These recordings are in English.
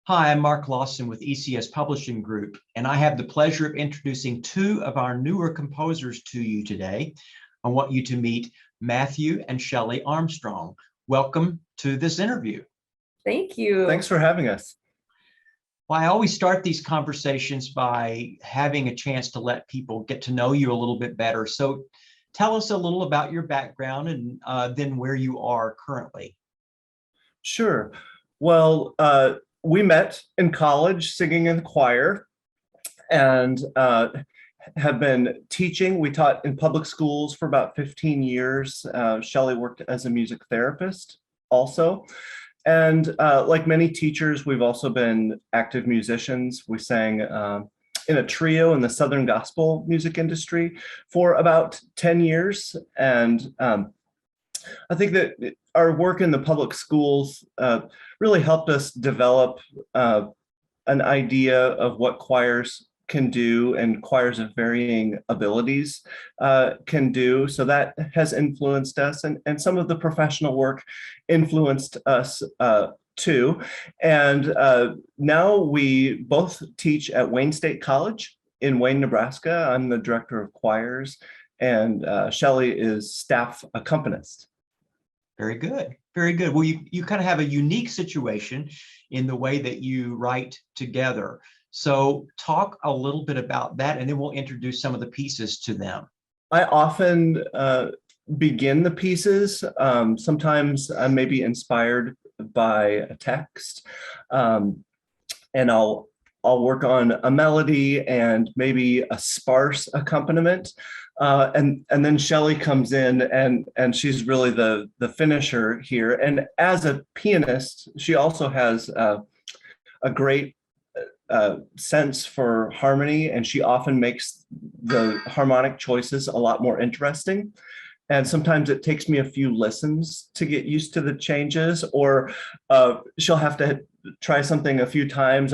Hi, I'm Mark Lawson with ECS Publishing Group, and I have the pleasure of introducing two of our newer composers to you today. I want you to meet Matthew and Shelly Armstrong. Welcome to this interview. Thank you. Thanks for having us. Well, I always start these conversations by having a chance to let people get to know you a little bit better. So tell us a little about your background and then where you are currently. Sure. Well, we met in college singing in the choir and have been teaching. We taught in public schools for about 15 years. Shelly worked as a music therapist also. And like many teachers, we've also been active musicians. We sang in a trio in the Southern gospel music industry for about 10 years. And I think that our work in the public schools really helped us develop an idea of what choirs can do and choirs of varying abilities can do. So that has influenced us, and some of the professional work influenced us too. And now we both teach at Wayne State College in Wayne, Nebraska. I'm the director of choirs, and Shelly is staff accompanist. Very good. Very good. Well, you kind of have a unique situation in the way that you write together. So talk a little bit about that, and then we'll introduce some of the pieces to them. I often begin the pieces. Sometimes I may be inspired by a text, and I'll work on a melody and maybe a sparse accompaniment. And then Shelly comes in and she's really the finisher here. And as a pianist, she also has a great sense for harmony, and she often makes the harmonic choices a lot more interesting. And sometimes it takes me a few listens to get used to the changes, or she'll have to try something a few times.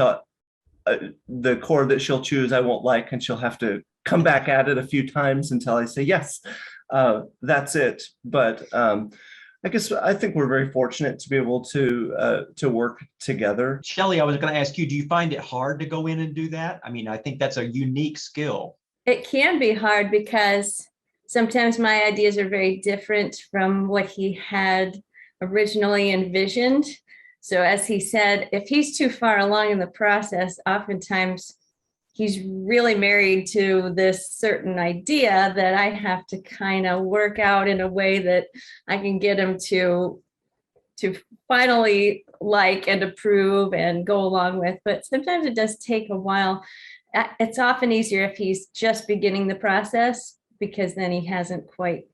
The chord that she'll choose I won't like, and she'll have to come back at it a few times until I say, yes, that's it. But I think we're very fortunate to be able to work together. Shelly, I was going to ask you, do you find it hard to go in and do that? I mean, I think that's a unique skill. It can be hard because sometimes my ideas are very different from what he had originally envisioned. So as he said, if he's too far along in the process, oftentimes he's really married to this certain idea that I have to kind of work out in a way that I can get him to finally like and approve and go along with. But sometimes it does take a while. It's often easier if he's just beginning the process, because then he hasn't quite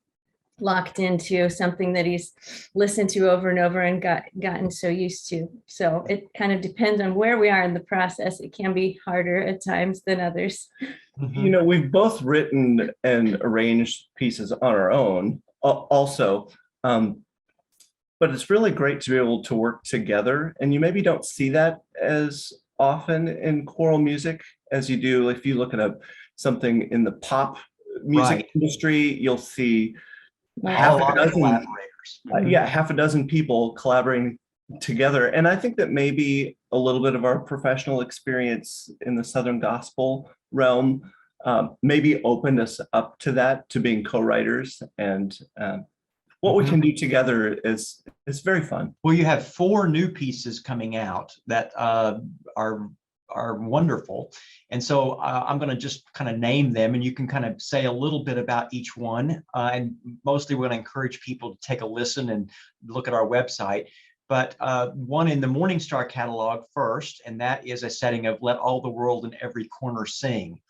locked into something that he's listened to over and over and gotten so used to. So it kind of depends on where we are in the process. It can be harder at times than others. You know, we've both written and arranged pieces on our own also, but it's really great to be able to work together. And you maybe don't see that as often in choral music as you do if you look at something in the pop music industry. You'll see half a dozen collaborators. Half a dozen people collaborating together. And I think that maybe a little bit of our professional experience in the Southern gospel realm maybe opened us up to that, to being co-writers. And what we can do together is very fun. Well, you have 4 new pieces coming out that are wonderful. And so I'm going to just kind of name them, and you can kind of say a little bit about each one. And mostly we're going to encourage people to take a listen and look at our website. But one in the Morning Star catalog first, and that is a setting of Let All the World in Every Corner Sing,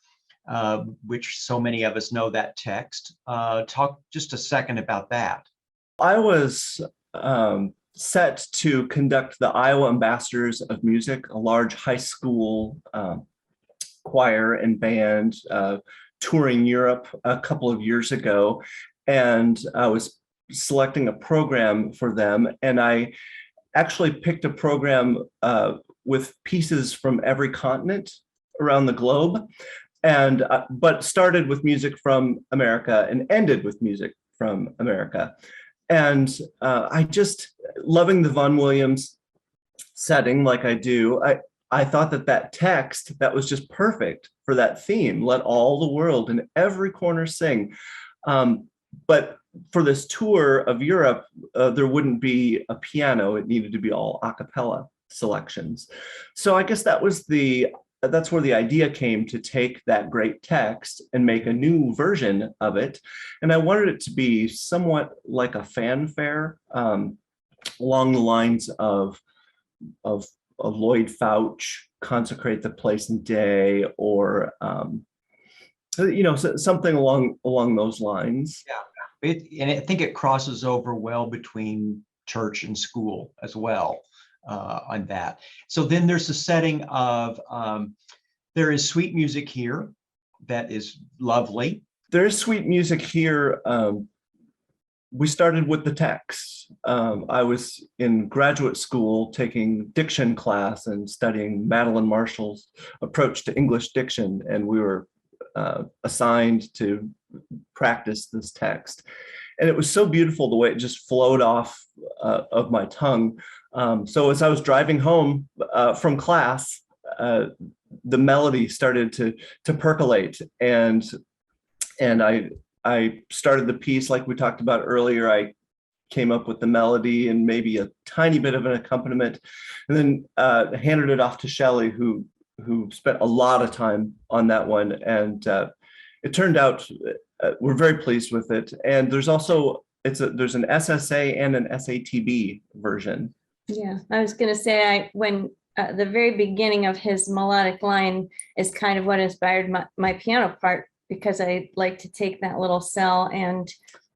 which so many of us know that text. Talk just a second about that. I was set to conduct the Iowa Ambassadors of Music, a large high school choir and band touring Europe a couple of years ago. And I was selecting a program for them. And I actually picked a program with pieces from every continent around the globe, and but started with music from America and ended with music from America. And I just, loving the Vaughan Williams setting like I do, I thought that that text, that was just perfect for that theme. Let all the world in every corner sing. But for this tour of Europe, there wouldn't be a piano. It needed to be all a cappella selections. So I guess that's where the idea came, to take that great text and make a new version of it. And I wanted it to be somewhat like a fanfare, along the lines of Lloyd Fouch, Consecrate the Place and Day, or something along those lines. Yeah, and I think it crosses over well between church and school as well on that. So then there's the setting of there is sweet music here that is lovely. There is sweet music here. We started with the text. I was in graduate school taking diction class and studying Madeline Marshall's approach to English diction, and we were assigned to practice this text. And it was so beautiful the way it just flowed off of my tongue. So as I was driving home from class, the melody started to percolate, and I started the piece like we talked about earlier. I came up with the melody and maybe a tiny bit of an accompaniment, and then handed it off to Shelly, who spent a lot of time on that one. And it turned out we're very pleased with it. And there's also there's an SSA and an SATB version. Yeah, I was going to say, when the very beginning of his melodic line is kind of what inspired my piano part, because I like to take that little cell and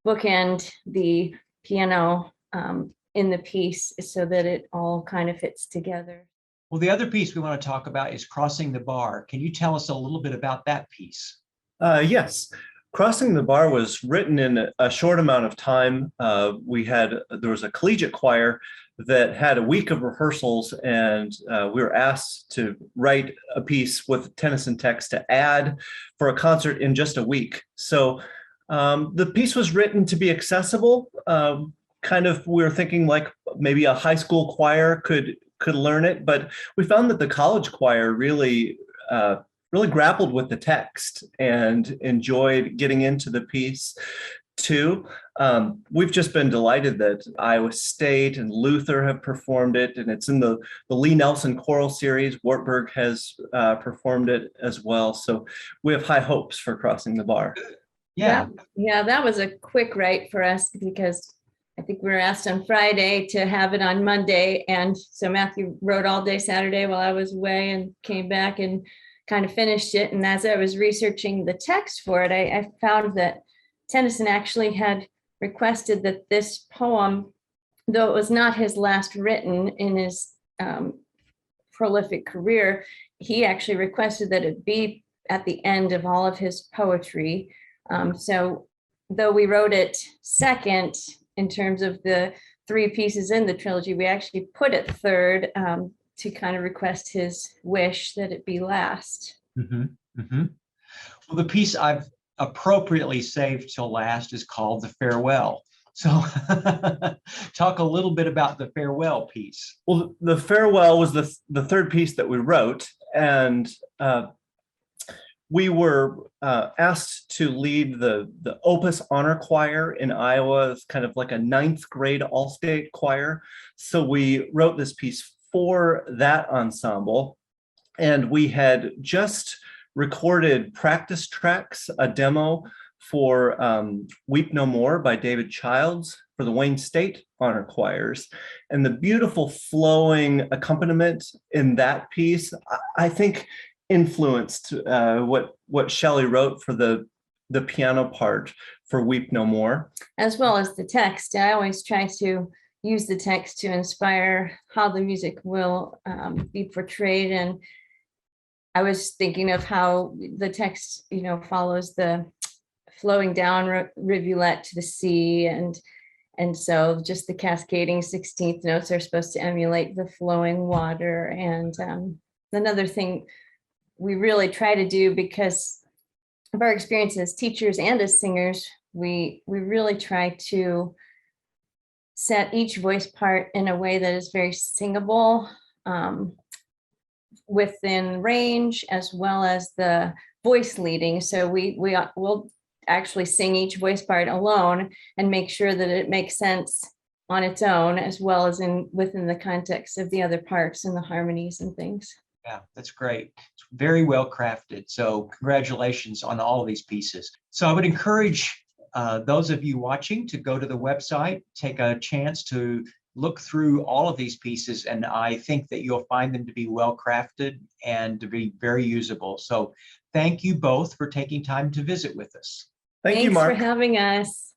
bookend the piano in the piece so that it all kind of fits together. Well, the other piece we want to talk about is Crossing the Bar. Can you tell us a little bit about that piece? Yes. Crossing the Bar was written in a short amount of time. There was a collegiate choir that had a week of rehearsals, and we were asked to write a piece with Tennyson text to add for a concert in just a week. So the piece was written to be accessible. We were thinking like maybe a high school choir could learn it, but we found that the college choir really grappled with the text and enjoyed getting into the piece too. We've just been delighted that Iowa State and Luther have performed it, and it's in the Lee Nelson Choral Series. Wartburg has performed it as well. So we have high hopes for Crossing the Bar. Yeah. Yeah, that was a quick write for us, because I think we were asked on Friday to have it on Monday. And so Matthew wrote all day Saturday while I was away, and came back and kind of finished it. And as I was researching the text for it, I found that Tennyson actually had requested that this poem, though it was not his last written in his prolific career, he actually requested that it be at the end of all of his poetry. So though we wrote it second in terms of the three pieces in the trilogy, we actually put it third to kind of request his wish that it be last. Mm-hmm. Mm-hmm. Well, the piece I've appropriately saved till last is called The Farewell. So talk a little bit about the farewell piece. Well, the farewell was the third piece that we wrote, and we were asked to lead the Opus Honor Choir in Iowa. It's kind of like a ninth grade all-state choir. So we wrote this piece for that ensemble, and we had just recorded practice tracks, a demo for Weep No More by David Childs for the Wayne State Honor Choirs. And the beautiful flowing accompaniment in that piece, I think, influenced what Shelly wrote for the piano part for Weep No More. As well as the text. I always try to use the text to inspire how the music will be portrayed. And I was thinking of how the text, follows the flowing down rivulet to the sea, and so just the cascading 16th notes are supposed to emulate the flowing water. And another thing we really try to do, because of our experience as teachers and as singers, we really try to set each voice part in a way that is very singable. within range as well as the voice leading. So will actually sing each voice part alone and make sure that it makes sense on its own, as well as within the context of the other parts and the harmonies and things. Yeah, that's great. It's very well crafted. So congratulations on all of these pieces. So I would encourage those of you watching to go to the website, take a chance to look through all of these pieces, and I think that you'll find them to be well crafted and to be very usable. So thank you both for taking time to visit with us. Thank you, Thanks for Mark. having us.